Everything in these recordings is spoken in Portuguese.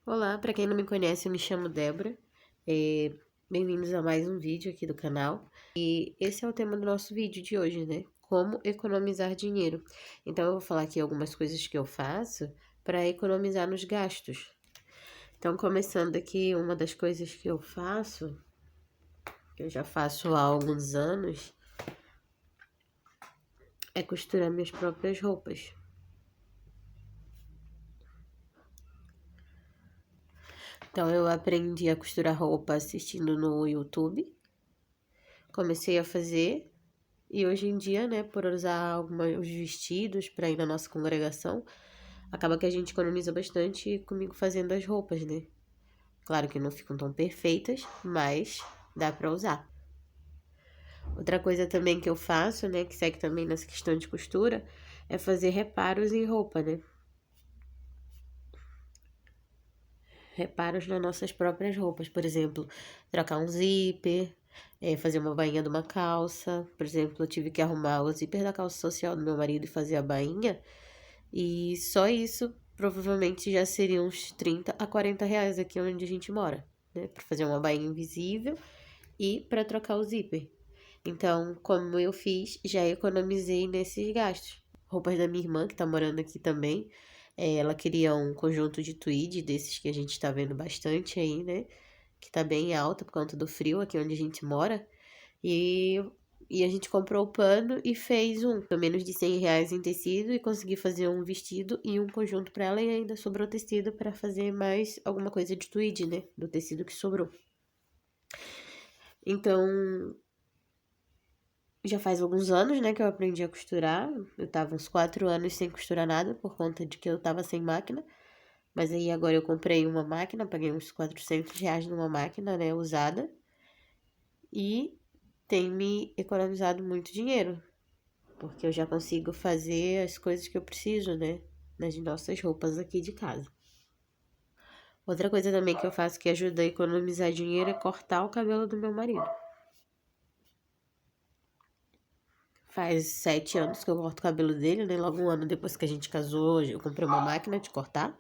Olá, para quem não me conhece, eu me chamo Débora. É, Bem-vindos a mais um vídeo aqui do canal. E esse é o tema do nosso vídeo de hoje, né? Como economizar dinheiro. Então, eu vou falar aqui algumas coisas que eu faço para economizar nos gastos. Então, começando aqui, uma das coisas que eu faço, que eu já faço há alguns anos, é costurar minhas próprias roupas. Então, eu aprendi a costurar roupa assistindo no YouTube. Comecei a fazer. E hoje em dia, né, por usar alguns vestidos para ir na nossa congregação, acaba que a gente economiza bastante comigo fazendo as roupas, né? Claro que não ficam tão perfeitas, mas dá para usar. Outra coisa também que eu faço, né, que segue também nessa questão de costura, é fazer reparos em roupa, né? Reparos nas nossas próprias roupas, por exemplo, trocar um zíper, fazer uma bainha de uma calça. Por exemplo, eu tive que arrumar o zíper da calça social do meu marido e fazer a bainha. E só isso provavelmente já seria uns 30 a 40 reais aqui onde a gente mora, né? Pra fazer uma bainha invisível e para trocar o zíper. Então, como eu fiz, já economizei nesses gastos. Roupas da minha irmã, que tá morando aqui também, ela queria um conjunto de tweed, desses que a gente tá vendo bastante aí, né? Que tá bem alta por conta do frio aqui onde a gente mora. E, e a gente comprou o pano e fez por menos de 100 reais em tecido e consegui fazer um vestido e um conjunto para ela e ainda sobrou tecido para fazer mais alguma coisa de tweed, né? Do tecido que sobrou. Então, já faz alguns anos, né, que eu aprendi a costurar. Eu tava uns 4 anos sem costurar nada por conta de que eu tava sem máquina. Mas aí agora eu comprei uma máquina, paguei uns 400 reais numa máquina, né, usada. E tem me economizado muito dinheiro, porque eu já consigo fazer as coisas que eu preciso, né? Nas nossas roupas aqui de casa. Outra coisa também que eu faço que ajuda a economizar dinheiro é cortar o cabelo do meu marido. Faz 7 anos que eu corto o cabelo dele, né? Logo um ano depois que a gente casou, eu comprei uma máquina de cortar.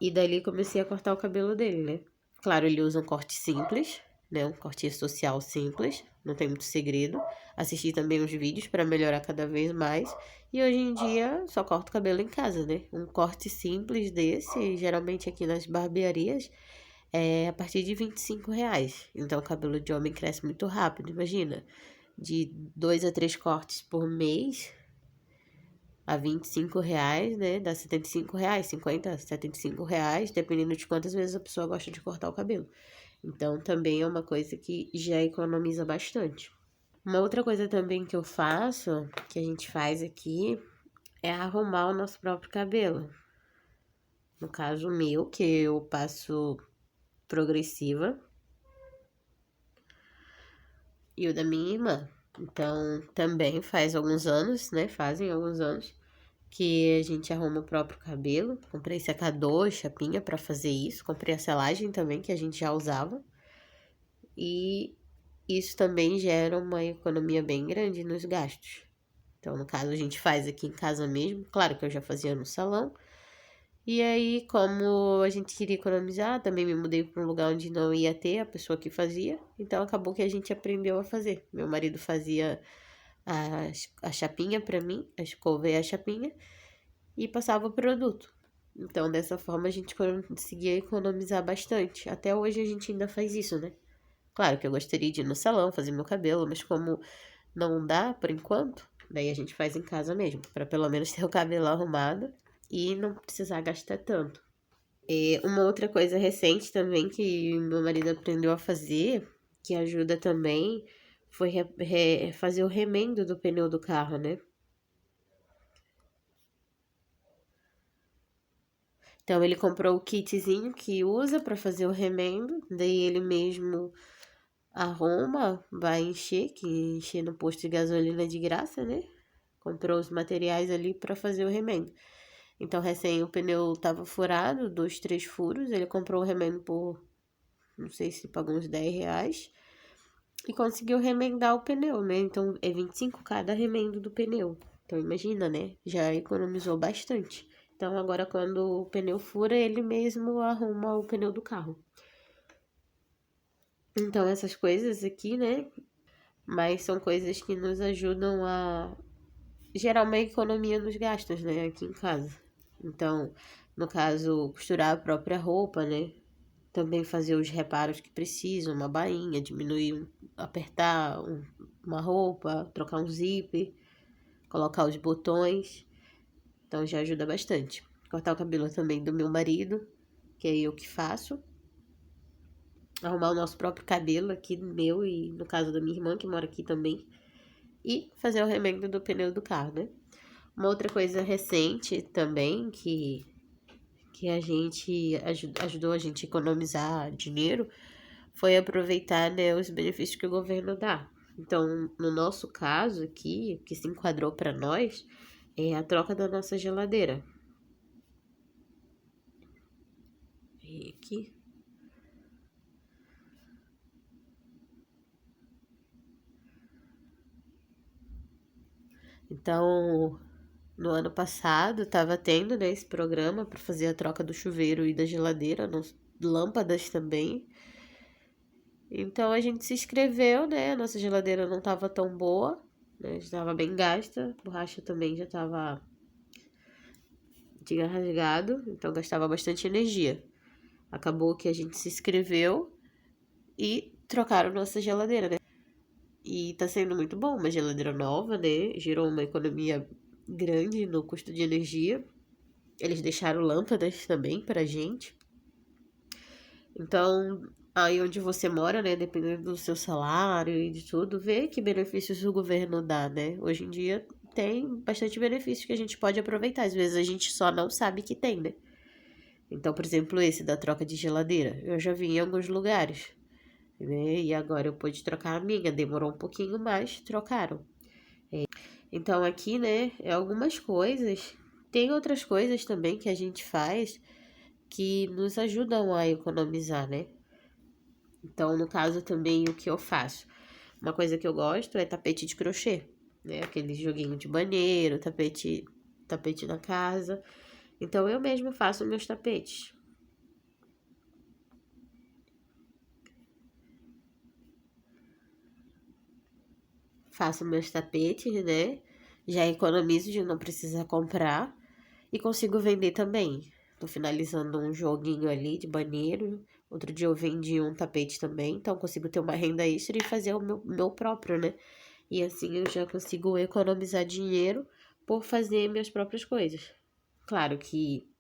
E dali comecei a cortar o cabelo dele, né? Claro, ele usa um corte simples, né? Um corte social simples, não tem muito segredo. Assisti também uns vídeos para melhorar cada vez mais. E hoje em dia só corto o cabelo em casa, né? Um corte simples desse, geralmente aqui nas barbearias, é a partir de 25 reais. Então o cabelo de homem cresce muito rápido, imagina. De 2 a 3 cortes por mês a 25 reais, né? Dá 75 reais, 50, 75 reais, dependendo de quantas vezes a pessoa gosta de cortar o cabelo. Então, também é uma coisa que já economiza bastante. Uma outra coisa também que eu faço, que a gente faz aqui, é arrumar o nosso próprio cabelo. No caso meu, que eu passo progressiva, e o da minha irmã. Então, também faz alguns anos, né? Fazem alguns anos que a gente arruma o próprio cabelo. Comprei secador, chapinha para fazer isso. Comprei a selagem também, que a gente já usava. E isso também gera uma economia bem grande nos gastos. Então, no caso, a gente faz aqui em casa mesmo. Claro que eu já fazia no salão. E aí, como a gente queria economizar, também me mudei para um lugar onde não ia ter a pessoa que fazia. Então, acabou que a gente aprendeu a fazer. Meu marido fazia a chapinha para mim, a escova e a chapinha, e passava o produto. Então, dessa forma, a gente conseguia economizar bastante. Até hoje a gente ainda faz isso, né? Claro que eu gostaria de ir no salão fazer meu cabelo, mas como não dá por enquanto, daí a gente faz em casa mesmo, para pelo menos ter o cabelo arrumado e não precisar gastar tanto. E uma outra coisa recente também que meu marido aprendeu a fazer, que ajuda também, foi fazer o remendo do pneu do carro, né? Então ele comprou o kitzinho que usa para fazer o remendo, daí ele mesmo arruma, vai encher, que encher no posto de gasolina de graça, né? Comprou os materiais ali para fazer o remendo. Então, recém o pneu tava furado, 2, 3 furos, ele comprou o remendo por, não sei se pagou uns 10 reais, e conseguiu remendar o pneu, né? Então, é 25 cada remendo do pneu. Então, imagina, né? Já economizou bastante. Então, agora quando o pneu fura, ele mesmo arruma o pneu do carro. Então, essas coisas aqui, né? Mas são coisas que nos ajudam a gerar uma economia nos gastos, né? Aqui em casa. Então, no caso, costurar a própria roupa, né? Também fazer os reparos que precisam, uma bainha, diminuir, apertar uma roupa, trocar um zíper, colocar os botões. Então já ajuda bastante. Cortar o cabelo também do meu marido, que é eu que faço. Arrumar o nosso próprio cabelo aqui, meu e no caso da minha irmã, que mora aqui também. E fazer o remendo do pneu do carro, né? Uma outra coisa recente também que a gente ajudou a gente a economizar dinheiro foi aproveitar, né, os benefícios que o governo dá. Então, no nosso caso aqui, o que se enquadrou para nós é a troca da nossa geladeira. E aqui. Então, no ano passado, estava tendo, né, esse programa para fazer a troca do chuveiro e da geladeira, lâmpadas também. Então a gente se inscreveu, né? A nossa geladeira não estava tão boa, né? Estava bem gasta, a borracha também já tinha rasgado, então gastava bastante energia. Acabou que a gente se inscreveu e trocaram nossa geladeira, né? E tá sendo muito bom, uma geladeira nova, né? Gerou uma economia grande no custo de energia. Eles deixaram lâmpadas também pra gente. Então, aí onde você mora, né, dependendo do seu salário e de tudo, vê que benefícios o governo dá, né? Hoje em dia tem bastante benefícios que a gente pode aproveitar. Às vezes a gente só não sabe que tem, né? Então, por exemplo, esse da troca de geladeira, eu já vi em alguns lugares, né? E agora eu pude trocar a minha, demorou um pouquinho mais, trocaram. Então, aqui, né, é algumas coisas. Tem outras coisas também que a gente faz que nos ajudam a economizar, né? Então, no caso também, o que eu faço? Uma coisa que eu gosto é tapete de crochê, né? Aquele joguinho de banheiro, tapete na casa. Então, eu mesma faço meus tapetes. Faço meus tapetes, né? Já economizo de não precisar comprar e consigo vender também. Tô finalizando um joguinho ali de banheiro. Outro dia eu vendi um tapete também, então consigo ter uma renda extra e fazer o meu próprio, né? E assim eu já consigo economizar dinheiro por fazer minhas próprias coisas. Claro que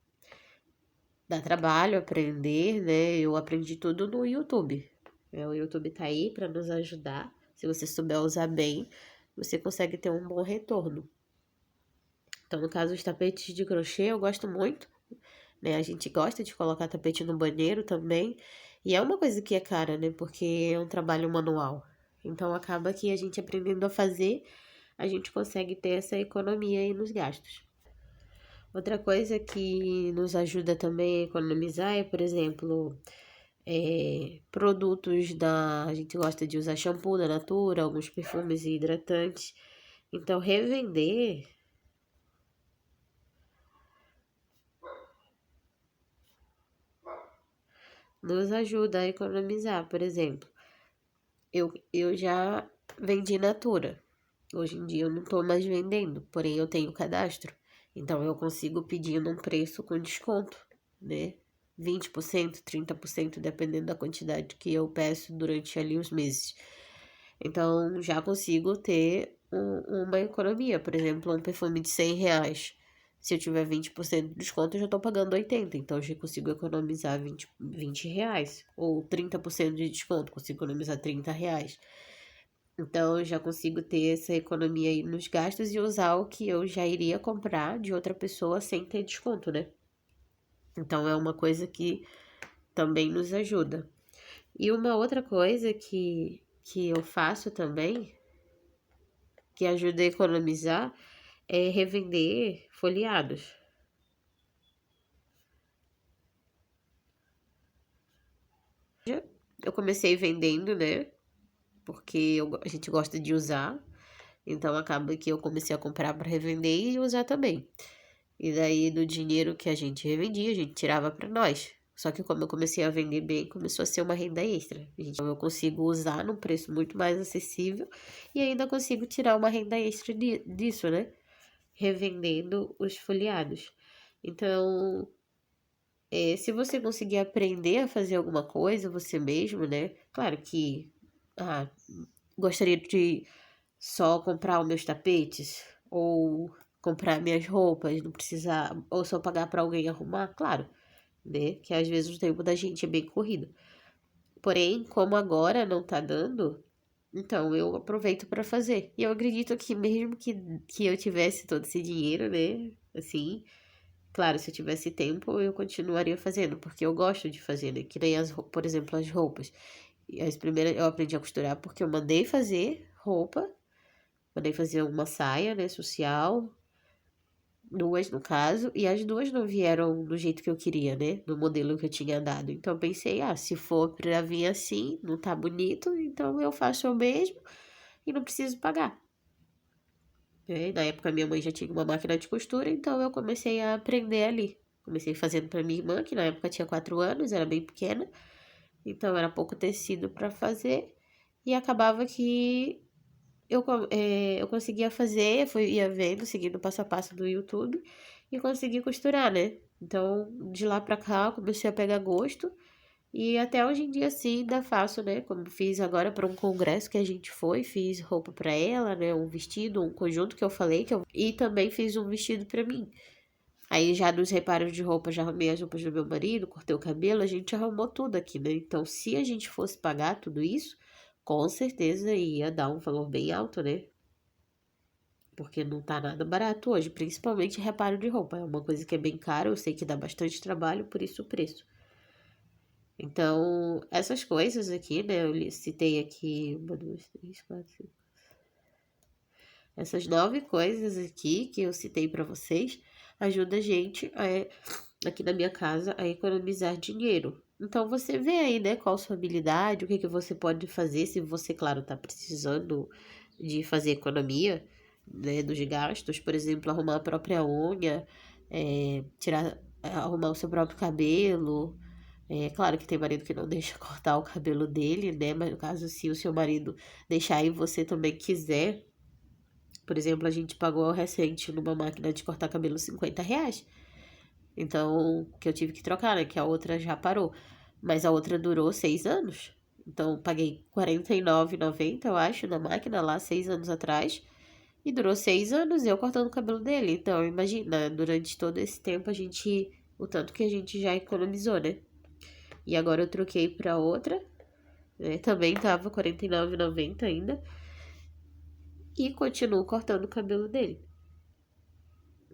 dá trabalho aprender, né? Eu aprendi tudo no YouTube. O YouTube tá aí para nos ajudar. Se você souber usar bem, você consegue ter um bom retorno. Então, no caso, os tapetes de crochê eu gosto muito, né? A gente gosta de colocar tapete no banheiro também. E é uma coisa que é cara, né? Porque é um trabalho manual. Então, acaba que a gente aprendendo a fazer, a gente consegue ter essa economia aí nos gastos. Outra coisa que nos ajuda também a economizar é, por exemplo, produtos da. A gente gosta de usar shampoo da Natura, alguns perfumes e hidratantes. Então, revender nos ajuda a economizar. Por exemplo, eu já vendi Natura. Hoje em dia eu não estou mais vendendo, porém eu tenho cadastro. Então eu consigo pedir num preço com desconto, né? 20%, 30%, dependendo da quantidade que eu peço durante ali os meses. Então já consigo ter uma economia. Por exemplo, um perfume de R$ 100. Se eu tiver 20% de desconto, eu já estou pagando 80. Então eu já consigo economizar R$ 20. Ou 30% de desconto, consigo economizar R$ 30. Então, eu já consigo ter essa economia aí nos gastos e usar o que eu já iria comprar de outra pessoa sem ter desconto, né? Então, é uma coisa que também nos ajuda. E uma outra coisa que eu faço também, que ajuda a economizar, é revender folheados. Eu comecei vendendo, né? Porque a gente gosta de usar. Então, acaba que eu comecei a comprar para revender e usar também. E daí, do dinheiro que a gente revendia, a gente tirava para nós. Só que como eu comecei a vender bem, começou a ser uma renda extra. Então, eu consigo usar num preço muito mais acessível e ainda consigo tirar uma renda extra disso, né? Revendendo os folheados. Então, se você conseguir aprender a fazer alguma coisa você mesmo, né? Claro que gostaria de só comprar os meus tapetes ou comprar minhas roupas, não precisar, ou só pagar para alguém arrumar, claro, né? Que às vezes o tempo da gente é bem corrido. Porém, como agora não tá dando, então eu aproveito para fazer. E eu acredito que mesmo que eu tivesse todo esse dinheiro, né? Assim, claro, se eu tivesse tempo, eu continuaria fazendo, porque eu gosto de fazer, né? Que nem por exemplo, as roupas. E as primeiras eu aprendi a costurar porque eu mandei fazer roupa, mandei fazer uma saia, né, social, duas no caso, e as duas não vieram do jeito que eu queria, né, do modelo que eu tinha dado. Então eu pensei, se for pra vir assim, não tá bonito, então eu faço eu mesmo e não preciso pagar. Na época minha mãe já tinha uma máquina de costura, então eu comecei a aprender ali. Comecei fazendo para minha irmã, que na época tinha 4 anos, era bem pequena, então era pouco tecido para fazer, e acabava que eu conseguia fazer, ia vendo, seguindo o passo a passo do YouTube, e consegui costurar, né? Então, de lá pra cá, eu comecei a pegar gosto, e até hoje em dia, sim, ainda faço, né? Como fiz agora para um congresso que a gente foi, fiz roupa para ela, né? Um vestido, um conjunto que eu falei, e também fiz um vestido para mim. Aí já nos reparos de roupa, já arrumei as roupas do meu marido, cortei o cabelo, a gente arrumou tudo aqui, né? Então, se a gente fosse pagar tudo isso, com certeza ia dar um valor bem alto, né? Porque não tá nada barato hoje, principalmente reparo de roupa. É uma coisa que é bem cara, eu sei que dá bastante trabalho, por isso o preço. Então, essas coisas aqui, né? Eu citei aqui, 1, 2, 3, 4, 5. Essas 9 coisas aqui que eu citei para vocês ajuda a gente aqui na minha casa a economizar dinheiro. Então você vê aí, né, qual a sua habilidade, o que que você pode fazer se você, claro, tá precisando de fazer economia, né, dos gastos, por exemplo, arrumar a própria unha, arrumar o seu próprio cabelo. Claro que tem marido que não deixa cortar o cabelo dele, né? Mas no caso, se o seu marido deixar e você também quiser, por exemplo, a gente pagou recente numa máquina de cortar cabelo R$ 50. Então, que eu tive que trocar, né? Que a outra já parou. Mas a outra durou 6 anos. Então, paguei R$ 49,90, eu acho, na máquina lá, 6 anos atrás. E durou 6 anos eu cortando o cabelo dele. Então, imagina, durante todo esse tempo o tanto que a gente já economizou, né? E agora eu troquei pra outra, né? Também tava R$ 49,90 ainda. E continuo cortando o cabelo dele.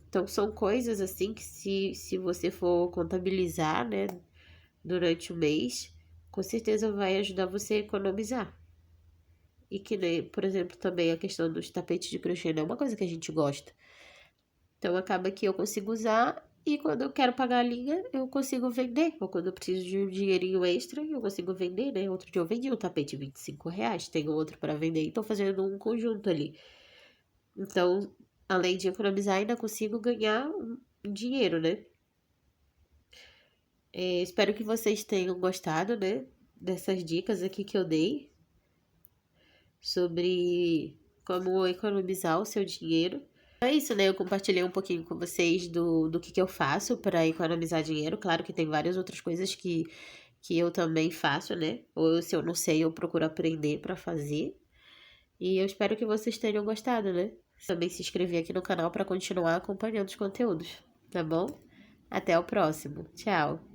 Então, são coisas assim que se você for contabilizar, né, durante o mês, com certeza vai ajudar você a economizar. E que, né, por exemplo, também a questão dos tapetes de crochê não é uma coisa que a gente gosta. Então, acaba que eu consigo usar e quando eu quero pagar a linha, eu consigo vender. Ou quando eu preciso de um dinheirinho extra, eu consigo vender, né? Outro dia eu vendi um tapete de R$ 25, tenho outro para vender e tô fazendo um conjunto ali. Então, além de economizar, ainda consigo ganhar um dinheiro, né? Espero que vocês tenham gostado, né? Dessas dicas aqui que eu dei sobre como economizar o seu dinheiro. É isso, né? Eu compartilhei um pouquinho com vocês do que eu faço para economizar dinheiro. Claro que tem várias outras coisas que eu também faço, né? Ou se eu não sei, eu procuro aprender para fazer. E eu espero que vocês tenham gostado, né? Também se inscrever aqui no canal para continuar acompanhando os conteúdos, tá bom? Até o próximo. Tchau!